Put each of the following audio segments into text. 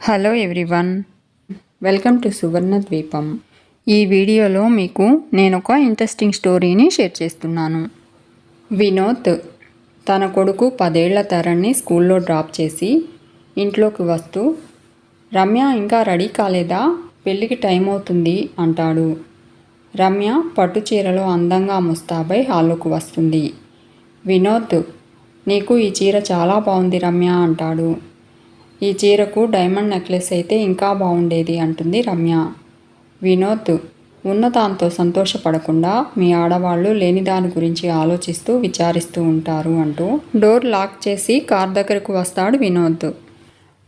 Hello everyone, welcome to సువర్ణ ద్వీపం. ఈ వీడియోలో మీకు నేను ఒక ఇంట్రెస్టింగ్ స్టోరీని షేర్ చేస్తున్నాను. వినోద్ తన కొడుకు 10 ఏళ్ల తరణ్ని స్కూల్లో డ్రాప్ చేసి ఇంట్లోకి వస్తూ, రమ్య ఇంకా రెడీ కాలేదా, పెళ్ళికి టైం అవుతుంది అంటాడు. రమ్య పట్టు చీరలో అందంగా ముస్తాబై హాల్లోకి వస్తుంది. వినోద్, నీకు ఈ చీర చాలా బాగుంది రమ్య అంటాడు. ఈ చీరకు డైమండ్ నెక్లెస్ అయితే ఇంకా బాగుండేది అంటుంది రమ్య. వినోద్, ఉన్న దాంతో సంతోషపడకుండా మీ ఆడవాళ్ళు లేని దాని గురించి ఆలోచిస్తూ విచారిస్తూ ఉంటారు అంటూ డోర్ లాక్ చేసి కార్ దగ్గరకు వస్తాడు వినోద్.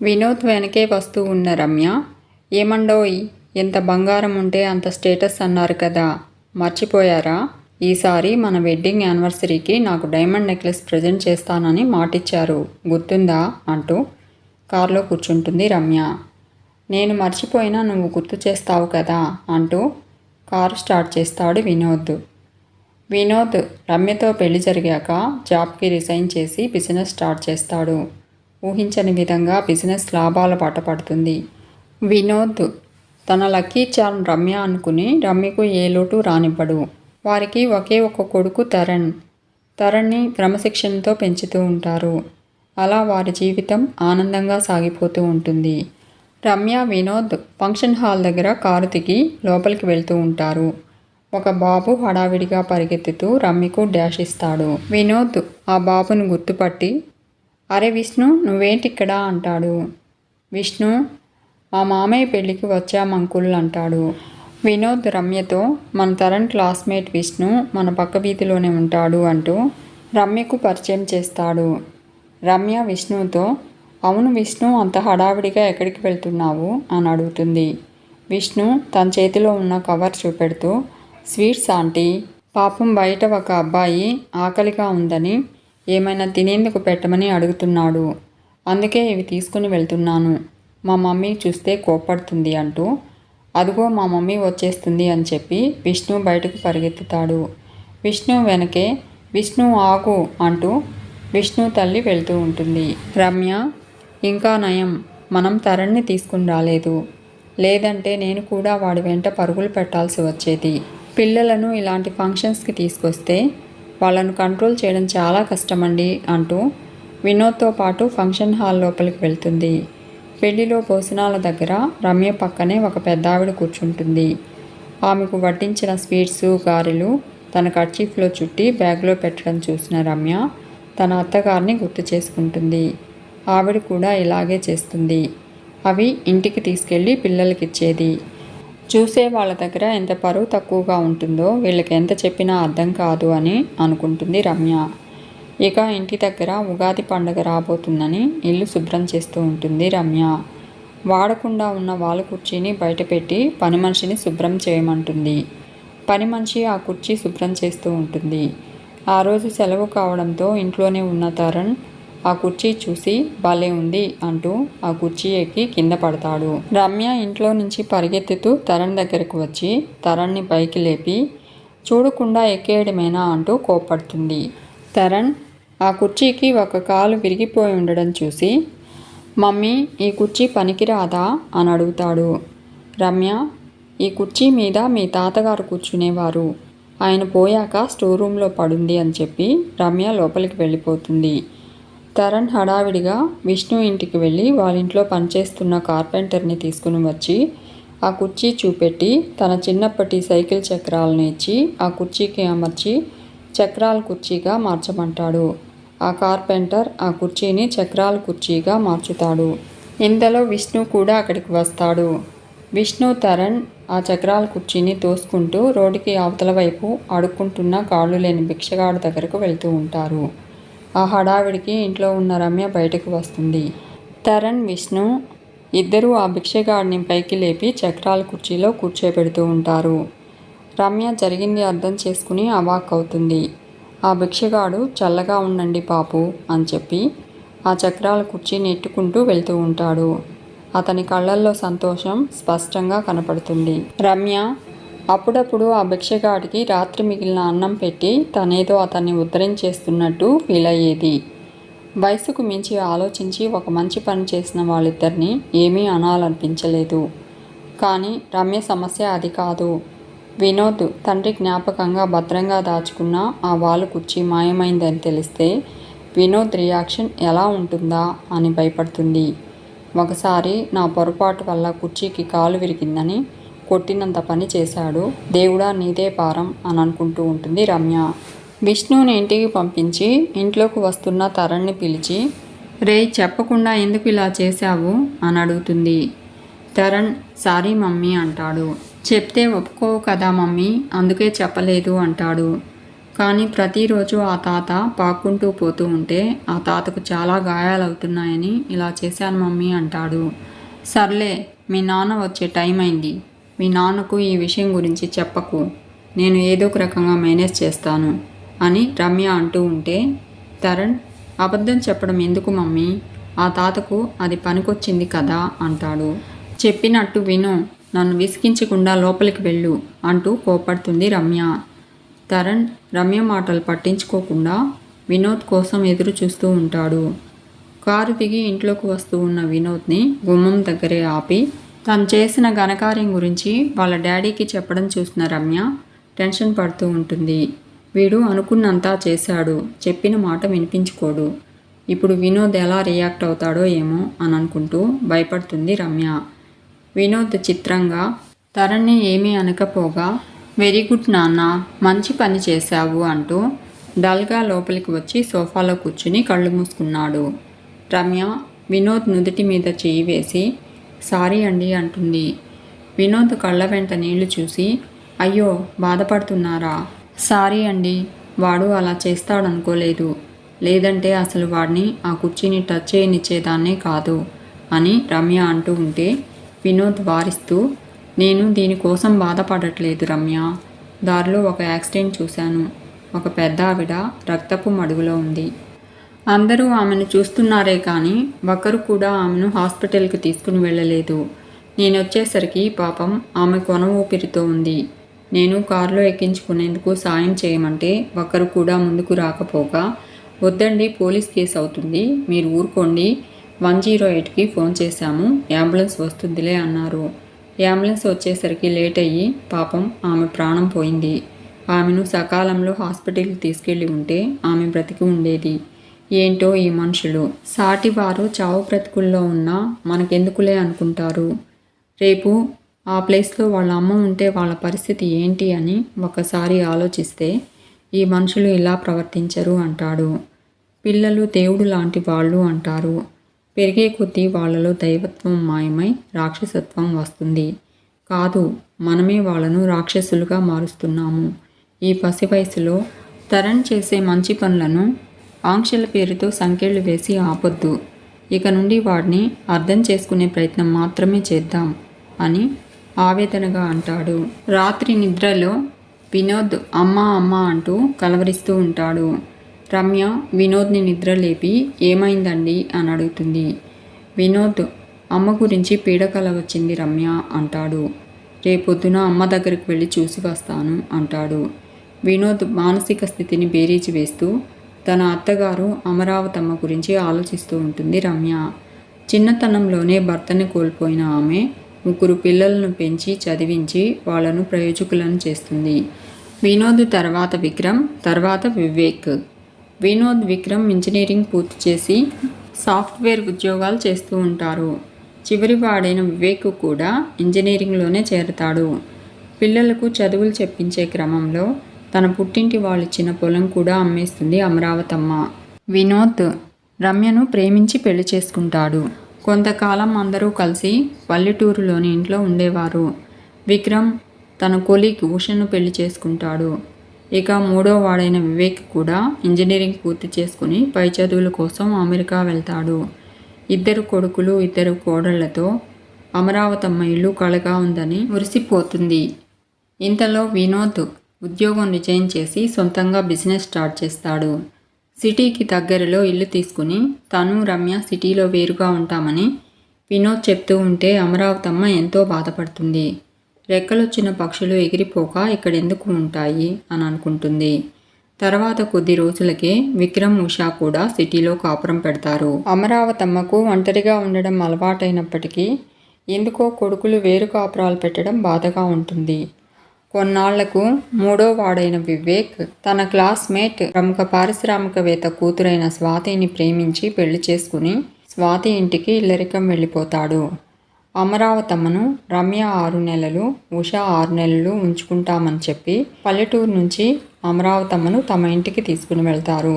వినోద్ వెనకే వస్తూ ఉన్న రమ్య, ఏమండోయ్, ఎంత బంగారం ఉంటే అంత స్టేటస్ అన్నారు కదా, మర్చిపోయారా? ఈసారి మన వెడ్డింగ్ యానివర్సరీకి నాకు డైమండ్ నెక్లెస్ ప్రజెంట్ చేస్తానని మాటిచ్చారు, గుర్తుందా అంటూ కారులో కూర్చుంటుంది రమ్య. నేను మర్చిపోయినా నువ్వు గుర్తు చేస్తావు కదా అంటూ కారు స్టార్ట్ చేస్తాడు వినోద్. వినోద్ రమ్యతో పెళ్లి జరిగాక జాబ్కి రిజైన్ చేసి బిజినెస్ స్టార్ట్ చేస్తాడు. ఊహించని విధంగా బిజినెస్ లాభాల బాట పడుతుంది. వినోద్ తన లక్కీ చార్మ్ రమ్య అనుకుని రమ్యకు ఏ లోటు రానివ్వడు. వారికి ఒకే ఒక కొడుకు తరణ్ని క్రమశిక్షణతో పెంచుతూ ఉంటారు. అలా వారి జీవితం ఆనందంగా సాగిపోతూ ఉంటుంది. రమ్య, వినోద్ ఫంక్షన్ హాల్ దగ్గర కారు దిగి లోపలికి వెళ్తూ ఉంటారు. ఒక బాబు హడావిడిగా పరిగెత్తుతూ రమ్యకు డాష్ ఇస్తాడు. వినోద్ ఆ బాబును గుర్తుపట్టి, అరే విష్ణు, నువ్వేంటిక్కడ అంటాడు. విష్ణు, మా మామయ్య పెళ్ళికి వచ్చామంకుల్ అంటాడు. వినోద్ రమ్యతో, మన తరణ్ క్లాస్మేట్ విష్ణు మన పక్క వీధిలోనే ఉంటాడు అంటూ రమ్యకు పరిచయం చేస్తాడు. రమ్య విష్ణుతో, అవును విష్ణు, అంత హడావిడిగా ఎక్కడికి వెళ్తున్నావు అని అడుగుతుంది. విష్ణు తన చేతిలో ఉన్న కవర్ చూపెడుతూ, స్వీట్స్ ఆంటీ, పాపం బయట ఒక అబ్బాయి ఆకలిగా ఉందని ఏమైనా తినేందుకు పెట్టమని అడుగుతున్నాడు, అందుకే ఇవి తీసుకుని వెళ్తున్నాను. మా మమ్మీ చూస్తే కోప్పడుతుంది అంటూ, అదిగో మా మమ్మీ వచ్చేస్తుంది అని చెప్పి విష్ణు బయటకు పరిగెత్తుతాడు. విష్ణు వెనకే, విష్ణు ఆగు అంటూ విష్ణు తల్లి వెళ్తూ ఉంటుంది. రమ్య, ఇంకా నయం, మనం తరణ్ని తీసుకుని రాలేదు, లేదంటే నేను కూడా వాడి వెంట పరుగులు పెట్టాల్సి వచ్చేది. పిల్లలను ఇలాంటి ఫంక్షన్స్కి తీసుకొస్తే వాళ్ళను కంట్రోల్ చేయడం చాలా కష్టమండి అంటూ వినోద్తో పాటు ఫంక్షన్ హాల్ లోపలికి వెళ్తుంది. పెళ్లిలో భోజనాల దగ్గర రమ్య పక్కనే ఒక పెద్దావిడ కూర్చుంటుంది. ఆమెకు వడ్డించిన స్వీట్సు, గారెలు తన కర్చీఫ్లో చుట్టి బ్యాగ్లో పెట్టడం చూసిన రమ్య తన అత్తగారిని గుర్తు చేసుకుంటుంది. ఆవిడ కూడా ఇలాగే చేస్తుంది. అవి ఇంటికి తీసుకెళ్ళి పిల్లలకిచ్చేది. చూసే వాళ్ళ దగ్గర ఎంత పరువు తక్కువగా ఉంటుందో వీళ్ళకి ఎంత చెప్పినా అర్థం కాదు అని అనుకుంటుంది రమ్య. ఇక ఇంటి దగ్గర ఉగాది పండుగ రాబోతుందని ఇల్లు శుభ్రం చేస్తూ ఉంటుంది రమ్య. వాడకుండా ఉన్న వాళ్ళ కుర్చీని బయటపెట్టి పని మనిషిని శుభ్రం చేయమంటుంది. పని మనిషి ఆ కుర్చీ శుభ్రం చేస్తూ ఉంటుంది. ఆ రోజు సెలవు కావడంతో ఇంట్లోనే ఉన్న తరణ్ ఆ కుర్చీ చూసి భలే ఉంది అంటూ ఆ కుర్చీ ఎక్కి కింద పడతాడు. రమ్య ఇంట్లో నుంచి పరిగెత్తుతూ తరణ్ దగ్గరకు వచ్చి తరణ్ని పైకి లేపి, చూడకుండా ఎక్కేయడమేనా అంటూ కోప్పడుతుంది. తరణ్ ఆ కుర్చీకి ఒక కాలు విరిగిపోయి ఉండడం చూసి, మమ్మీ, ఈ కుర్చీ పనికిరాదా అని అడుగుతాడు. రమ్య, ఈ కుర్చీ మీద మీ తాతగారు కూర్చునేవారు, ఆయన పోయాక స్టోర్ రూమ్లో పడుంది అని చెప్పి రమ్య లోపలికి వెళ్ళిపోతుంది. తరణ్ హడావిడిగా విష్ణు ఇంటికి వెళ్ళి వాళ్ళ ఇంట్లో పనిచేస్తున్న కార్పెంటర్ని తీసుకుని వచ్చి ఆ కుర్చీ చూపెట్టి తన చిన్నప్పటి సైకిల్ చక్రాలను ఇచ్చి ఆ కుర్చీకి అమర్చి చక్రాల కుర్చీగా మార్చమంటాడు. ఆ కార్పెంటర్ ఆ కుర్చీని చక్రాల కుర్చీగా మార్చుతాడు. ఇంతలో విష్ణు కూడా అక్కడికి వస్తాడు. విష్ణు, తరణ్ ఆ చక్రాల కుర్చీని తోసుకుంటూ రోడ్డుకి అవతల వైపు అడుక్కుంటున్న కాళ్ళు లేని భిక్షగాడు దగ్గరకు వెళ్తూ ఉంటారు. ఆ హడావిడికి ఇంట్లో ఉన్న రమ్య బయటకు వస్తుంది. తరణ్, విష్ణు ఇద్దరూ ఆ భిక్షగాడిని పైకి లేపి చక్రాల కుర్చీలో కూర్చోబెడుతూ ఉంటారు. రమ్య జరిగింది అర్థం చేసుకుని అవాక్ అవుతుంది. ఆ భిక్షగాడు చల్లగా ఉండండి బాపు అని చెప్పి ఆ చక్రాల కుర్చీని ఎట్టుకుంటూ వెళ్తూ ఉంటాడు. అతని కళ్ళల్లో సంతోషం స్పష్టంగా కనపడుతుంది. రమ్య అప్పుడప్పుడు ఆ భిక్షగాడికి రాత్రి మిగిలిన అన్నం పెట్టి తనేదో అతన్ని ఉద్ధరించేస్తున్నట్టు ఫీల్ అయ్యేది. వయసుకు మించి ఆలోచించి ఒక మంచి పని చేసిన వాళ్ళిద్దరినీ ఏమీ అనాలనిపించలేదు. కానీ రమ్య సమస్య అది కాదు. వినోద్ తండ్రి జ్ఞాపకంగా భద్రంగా దాచుకున్న ఆ వాలు కుర్చీ మాయమైందని తెలిస్తే వినోద్ రియాక్షన్ ఎలా ఉంటుందా అని భయపడుతుంది. ఒకసారి నా పొరపాటు వల్ల కుర్చీకి కాలు విరిగిందని కొట్టినంత పని చేశాడు, దేవుడా నీదే భారం అని అనుకుంటూ ఉంటుంది రమ్య. విష్ణుని ఇంటికి పంపించి ఇంట్లోకి వస్తున్న తరణ్ని పిలిచి, రేయ్ చెప్పకుండా ఎందుకు ఇలా చేశావు అని అడుగుతుంది. తరణ్ సారీ మమ్మీ అంటాడు. చెప్తే ఒప్పుకోవు కదా మమ్మీ, అందుకే చెప్పలేదు అంటాడు. కానీ ప్రతిరోజు ఆ తాత పాక్కుంటూ పోతూ ఉంటే ఆ తాతకు చాలా గాయాలవుతున్నాయని ఇలా చేశాను మమ్మీ అంటాడు. సర్లే, మీ నాన్న వచ్చే టైం అయింది, మీ నాన్నకు ఈ విషయం గురించి చెప్పకు, నేను ఏదో ఒక రకంగా మేనేజ్ చేస్తాను అని రమ్య అంటూ ఉంటే తరణ్ అబద్ధం చెప్పడం ఎందుకు మమ్మీ, ఆ తాతకు అది పనికొచ్చింది కదా అంటాడు. చెప్పినట్టు విను, నన్ను విసిగించకుండా లోపలికి వెళ్ళు అంటూ కోపడుతుంది రమ్య. తరణ్ రమ్య మాటలు పట్టించుకోకుండా వినోద్ కోసం ఎదురు చూస్తూ ఉంటాడు. కారు దిగి ఇంట్లోకి వస్తూ ఉన్న వినోద్ని గుమ్మం దగ్గరే ఆపి తను చేసిన ఘనకార్యం గురించి వాళ్ళ డాడీకి చెప్పడం చూసిన రమ్య టెన్షన్ పడుతూ ఉంటుంది. వీడు అనుకున్నంతా చేశాడు, చెప్పిన మాట వినిపించుకోడు, ఇప్పుడు వినోద్ ఎలా రియాక్ట్ అవుతాడో ఏమో అని అనుకుంటూ భయపడుతుంది రమ్య. వినోద్ చిత్రంగా తరణ్ని ఏమీ అనకపోగా వెరీ గుడ్ నాన్న, మంచి పని చేశావు అంటూ డల్గా లోపలికి వచ్చి సోఫాలో కూర్చుని కళ్ళు మూసుకున్నాడు. రమ్య వినోద్ నుదుటి మీద చేయి వేసి సారీ అండి అంటుంది. వినోద్ కళ్ళ వెంట నీళ్లు చూసి అయ్యో బాధపడుతున్నారా, సారీ అండి, వాడు అలా చేస్తాడనుకోలేదు, లేదంటే అసలు వాడిని ఆ కుర్చీని టచ్ చేయనిచ్చేదాన్నే కాదు అని రమ్య అంటూ ఉంటే వినోద్ వారిస్తూ నేను దీనికోసం బాధపడట్లేదు రమ్య, దారిలో ఒక యాక్సిడెంట్ చూశాను, ఒక పెద్ద ఆవిడ రక్తపు మడుగులో ఉంది, అందరూ ఆమెను చూస్తున్నారే కానీ ఒక్కరు కూడా ఆమెను హాస్పిటల్కి తీసుకుని వెళ్ళలేదు, నేను వచ్చేసరికి పాపం ఆమె కొన ఊపిరితో ఉంది, నేను కారులో ఎక్కించుకునేందుకు సాయం చేయమంటే ఒక్కరు కూడా ముందుకు రాకపోగా వద్దండి పోలీస్ కేసు అవుతుంది, మీరు ఊరుకోండి, 108కి ఫోన్ చేశాము, అంబులెన్స్ వస్తుందిలే అన్నారు, అంబులెన్స్ వచ్చేసరికి లేట్ అయ్యి పాపం ఆమె ప్రాణం పోయింది, ఆమెను సకాలంలో హాస్పిటల్కి తీసుకెళ్ళి ఉంటే ఆమె బ్రతికి ఉండేది, ఏంటో ఈ మనుషులు, సాటివారు చావు బ్రతుకుల్లో ఉన్నా మనకెందుకులే అనుకుంటారు, రేపు ఆ ప్లేస్లో వాళ్ళ అమ్మ ఉంటే వాళ్ళ పరిస్థితి ఏంటి అని ఒకసారి ఆలోచిస్తే ఈ మనుషులు ఇలా ప్రవర్తించరు అంటాడు. పిల్లలు దేవుడు లాంటి వాళ్ళు అంటారు, పెరిగే కొద్దీ వాళ్ళలో దైవత్వం మాయమై రాక్షసత్వం వస్తుంది, కాదు మనమే వాళ్ళను రాక్షసులుగా మారుస్తున్నాము, ఈ పసి వయసులో తరణ్ చేసే మంచి పనులను ఆంక్షల పేరుతో సంకెళ్ళు వేసి ఆపొద్దు, ఇక నుండి వాడిని అర్థం చేసుకునే ప్రయత్నం మాత్రమే చేద్దాం అని ఆవేదనగా అంటాడు. రాత్రి నిద్రలో వినోద్ అమ్మ అమ్మ అంటూ కలవరిస్తూ ఉంటాడు. రమ్య వినోద్ని నిద్ర లేపి ఏమైందండి అని అడుగుతుంది. వినోద్ అమ్మ గురించి పీడకల వచ్చింది రమ్య అంటాడు. రేపొద్దున అమ్మ దగ్గరికి వెళ్ళి చూసి వస్తాను అంటాడు. వినోద్ మానసిక స్థితిని బేరీజు వేస్తూ తన అత్తగారు అమరావతమ్మ గురించి ఆలోచిస్తూ ఉంటుంది రమ్య. చిన్నతనంలోనే భర్తని కోల్పోయిన ఆమె 3 పిల్లలను పెంచి చదివించి వాళ్లను ప్రయోజకులను చేస్తుంది. వినోద్ తర్వాత విక్రమ్, తర్వాత వివేక్. వినోద్, విక్రమ్ ఇంజనీరింగ్ పూర్తి చేసి సాఫ్ట్వేర్ ఉద్యోగాలు చేస్తూ ఉంటారు. చివరి వాడైన వివేక్ కూడా ఇంజనీరింగ్లోనే చేరతాడు. పిల్లలకు చదువులు చెప్పించే క్రమంలో తన పుట్టింటి వాళ్ళిచ్చిన పొలం కూడా అమ్మేస్తుంది అమరావతమ్మ. వినోద్ రమ్యను ప్రేమించి పెళ్లి చేసుకుంటాడు. కొంతకాలం అందరూ కలిసి పల్లెటూరులోని ఇంట్లో ఉండేవారు. విక్రమ్ తన కొలీగ్ ఉషను పెళ్లి చేసుకుంటాడు. ఇక 3వ వాడైన వివేక్ కూడా ఇంజనీరింగ్ పూర్తి చేసుకుని పై చదువుల కోసం అమెరికా వెళ్తాడు. 2 కొడుకులు 2 కోడళ్లతో అమరావతమ్మ ఇల్లు కళగా ఉందని మురిసిపోతుంది. ఇంతలో వినోద్ ఉద్యోగం రిజైన్ చేసి సొంతంగా బిజినెస్ స్టార్ట్ చేస్తాడు. సిటీకి దగ్గరలో ఇల్లు తీసుకుని తను రమ్య సిటీలో వేరుగా ఉంటామని వినోద్ చెప్తూ ఉంటే అమరావతమ్మ ఎంతో బాధపడుతుంది. రెక్కలొచ్చిన పక్షులు ఎగిరిపోక ఇక్కడెందుకు ఉంటాయి అని అనుకుంటుంది. తర్వాత కొద్ది రోజులకే విక్రమ్ ఉషా కూడా సిటీలో కాపురం పెడతారు. అమరావతమ్మకు ఒంటరిగా ఉండడం అలవాటైనప్పటికీ ఎందుకో కొడుకులు వేరు కాపురాలు పెట్టడం బాధగా ఉంటుంది. కొన్నాళ్లకు మూడో వాడైన వివేక్ తన క్లాస్మేట్ ప్రముఖ పారిశ్రామికవేత్త కూతురైన స్వాతిని ప్రేమించి పెళ్లి చేసుకుని స్వాతి ఇంటికి ఇల్లరికం వెళ్ళిపోతాడు. అమరావతమ్మను రమ్య 6 నెలలు, ఉష 6 నెలలు ఉంచుకుంటామని చెప్పి పల్లెటూరు నుంచి అమరావతమ్మను తమ ఇంటికి తీసుకుని వెళ్తారు.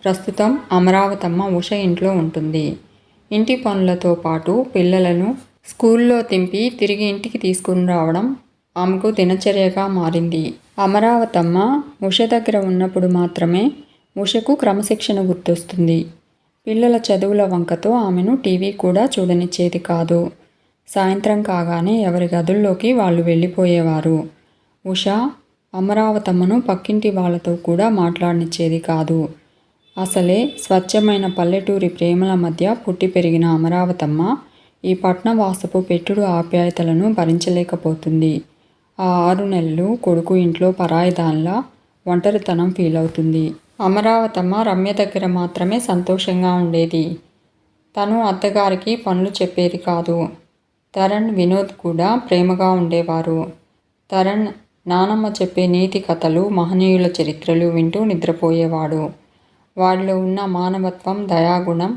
ప్రస్తుతం అమరావతమ్మ ఉష ఇంట్లో ఉంటుంది. ఇంటి పనులతో పాటు పిల్లలను స్కూల్లో దింపి తిరిగి ఇంటికి తీసుకుని రావడం ఆమెకు దినచర్యగా మారింది. అమరావతమ్మ ఉష దగ్గర ఉన్నప్పుడు మాత్రమే ఉషకు క్రమశిక్షణ గుర్తొస్తుంది. పిల్లల చదువుల వంకతో ఆమెను టీవీ కూడా చూడనిచ్చేది కాదు. సాయంత్రం కాగానే ఎవరి గదుల్లోకి వాళ్ళు వెళ్ళిపోయేవారు. ఉష అమరావతమ్మను పక్కింటి వాళ్లతో కూడా మాట్లాడనిచ్చేది కాదు. అసలే స్వచ్ఛమైన పల్లెటూరి ప్రేమల మధ్య పుట్టి పెరిగిన అమరావతమ్మ ఈ పట్నవాసపు పెట్టుడు ఆప్యాయతలను భరించలేకపోతుంది. ఆ 6 నెలలు కొడుకు ఇంట్లో పరాయిదాన్లా ఒంటరితనం ఫీల్ అవుతుంది. అమరావతమ్మ రమ్య దగ్గర మాత్రమే సంతోషంగా ఉండేది. తను అత్తగారికి పనులు చెప్పేది కాదు. తరణ్, వినోద్ కూడా ప్రేమగా ఉండేవారు. తరణ్ నానమ్మ చెప్పే నీతి కథలు, మహనీయుల చరిత్రలు వింటూ నిద్రపోయేవాడు. వాడిలో ఉన్న మానవత్వం, దయాగుణం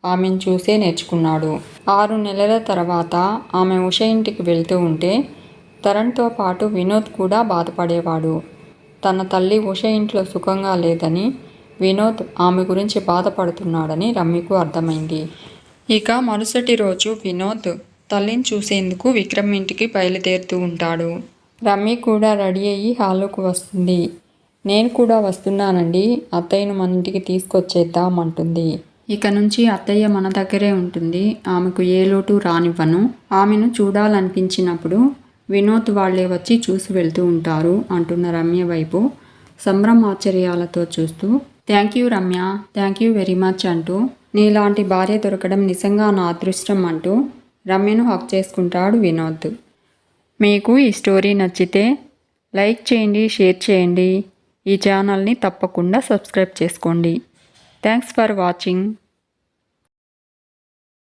ఆమెను చూసే నేర్చుకున్నాడు. 6 నెలల తర్వాత ఆమె ఉష ఇంటికి వెళ్తూ ఉంటే తరణ్తో పాటు వినోద్ కూడా బాధపడేవాడు. తన తల్లి ఉష ఇంట్లో సుఖంగా లేదని, వినోద్ ఆమె గురించి బాధపడుతున్నాడని రమ్యకు అర్థమైంది. ఇక మరుసటి రోజు వినోద్ తల్లిని చూసేందుకు విక్రమ్ ఇంటికి బయలుదేరుతూ ఉంటాడు. రమ్య కూడా రెడీ అయ్యి హాల్లోకి వస్తుంది. నేను కూడా వస్తున్నానండి, అత్తయ్యను మన ఇంటికి తీసుకొచ్చేద్దామంటుంది. ఇక నుంచి అత్తయ్య మన దగ్గరే ఉంటుంది, ఆమెకు ఏ లోటు రానివ్వను, ఆమెను చూడాలనిపించినప్పుడు వినోద్ వాళ్లే వచ్చి చూసి వెళ్తూ ఉంటారు అంటున్న రమ్య వైపు సంభ్రమాశ్చర్యాలతో చూస్తూ thank you Ramya, thank you very much అంటూ నీలాంటి భార్య దొరకడం నిజంగా నా అదృష్టం అంటూ రమ్యను హక్ చేసుకుంటాడు వినోద్. మీకు ఈ స్టోరీ నచ్చితే లైక్ చేయండి, షేర్ చేయండి. ఈ ఛానల్ని తప్పకుండా సబ్స్క్రైబ్ చేసుకోండి. Thanks for watching.